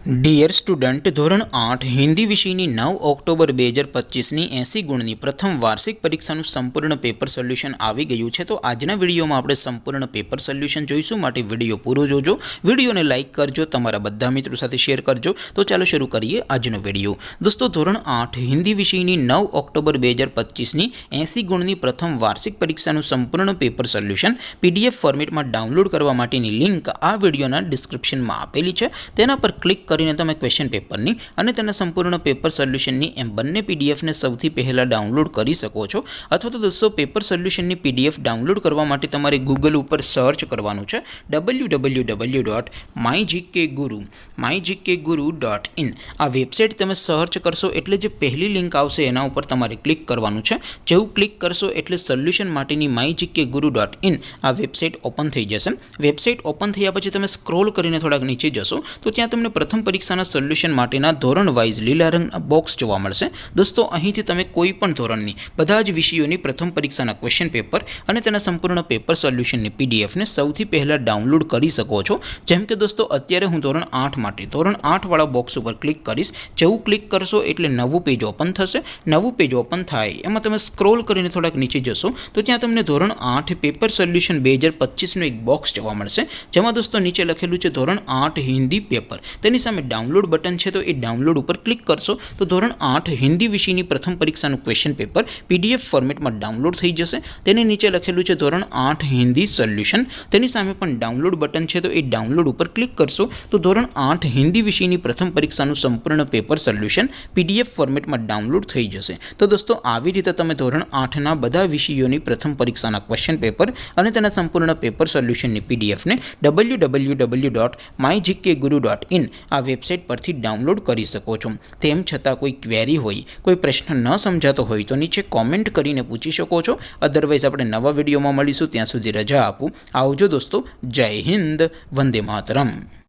Dear student, ધોરણ 8 હિન્દી વિષયની 9 October 2025ની 80 ગુણની પ્રથમ વાર્ષિક પરીક્ષાનું સંપૂર્ણ પેપર સોલ્યુશન આવી ગયું છે। તો આજના વિડીયોમાં આપણે સંપૂર્ણ પેપર સોલ્યુશન જોઈશું, માટે વિડીયો પૂરો જોજો, વિડીયોને લાઇક કરજો, તમારા બધા મિત્રો સાથે શેર કરજો। તો ચાલો શરૂ કરીએ આજનો વિડીયો। દોસ્તો, ધોરણ 8 હિન્દી વિષયની 9 ઓક્ટોબર 2025ની 80 ગુણની પ્રથમ વાર્ષિક પરીક્ષાનું સંપૂર્ણ પેપર સોલ્યુશન PDF ફોર્મેટમાં ડાઉનલોડ કરવા માટેની લિંક આ વિડીયોના ડિસ્ક્રિપ્શનમાં આપેલી છે। તેના પર ક્લિક કરીને તમે ક્વેશ્ચન પેપરની અને તેના સંપૂર્ણ પેપર સોલ્યુશનની એમ બંને પીડીએફને સૌથી પહેલાં ડાઉનલોડ કરી શકો છો। અથવા તો દોસ્તો, પેપર સોલ્યુશનની PDF ડાઉનલોડ કરવા માટે તમારે ગૂગલ ઉપર સર્ચ કરવાનું છે www.mygkguru.in। આ વેબસાઇટ તમે સર્ચ કરશો એટલે જે પહેલી લિંક આવશે એના ઉપર તમારે ક્લિક કરવાનું છે। જેવું ક્લિક કરશો એટલે સોલ્યુશન માટેની mygkguru.in આ વેબસાઇટ ઓપન થઈ જશે। વેબસાઇટ ઓપન થયા પછી તમે સ્ક્રોલ કરીને થોડાક નીચે જશો તો ત્યાં તમને પ્રથમ પરીક્ષાના સોલ્યુશન માટેના ધોરણ વાઇઝ લીલા રંગના બોક્સ જોવા મળશે। દોસ્તો, અહીંથી તમે કોઈ પણ ધોરણની બધા જ વિષયોની પ્રથમ પરીક્ષાના ક્વેશ્ચન પેપર અને તેના સંપૂર્ણ પેપર સોલ્યુશનની પીડીએફને સૌથી પહેલાં ડાઉનલોડ કરી શકો છો। જેમ કે દોસ્તો, અત્યારે હું ધોરણ 8 માટે ધોરણ 8 વાળા બોક્સ ઉપર ક્લિક કરીશ। જેવું ક્લિક કરશો એટલે નવું પેજ ઓપન થશે। નવું પેજ ઓપન થાય એમાં તમે સ્ક્રોલ કરીને થોડાક નીચે જશો તો ત્યાં તમને ધોરણ 8 પેપર સોલ્યુશન 2025નું એક બોક્સ જોવા મળશે, જેમાં દોસ્તો નીચે લખેલું છે ધોરણ 8 હિન્દી પેપર। તેની સામે ડાઉનલોડ બટન છે, તો એ ડાઉનલોડ ઉપર ક્લિક કરશો તો ધોરણ 8 હિન્દી વિષયની પ્રથમ પરીક્ષાનું ક્વેશ્ચન પેપર PDF ફોર્મેટમાં ડાઉનલોડ થઈ જશે। તેની નીચે લખેલું છે ધોરણ 8 હિન્દી સોલ્યુશન, તેની સામે પણ ડાઉનલોડ બટન છે, તો એ ડાઉનલોડ ઉપર ક્લિક કરશો તો ધોરણ 8 હિન્દી વિષયની પ્રથમ પરીક્ષાનું સંપૂર્ણ પેપર સોલ્યુશન PDF ફોર્મેટમાં ડાઉનલોડ થઈ જશે। તો દોસ્તો, આવી રીતે તમે ધોરણ 8ના બધા વિષયોની પ્રથમ પરીક્ષાના ક્વેશ્ચન પેપર અને તેના સંપૂર્ણ પેપર સોલ્યુશનની PDFને www.mygkguru.in આ વેબસાઇટ પરથી ડાઉનલોડ કરી શકો છો। તેમ છતાં કોઈ ક્વેરી હોય, કોઈ પ્રશ્ન ન સમજાતો હોય તો નીચે કોમેન્ટ કરીને પૂછી શકો છો। અધરવાઇઝ આપણે નવા વિડીયોમાં મળીશું, ત્યાં સુધી રજા આપું। આવજો દોસ્તો, જય હિન્દ, વંદે માતરમ।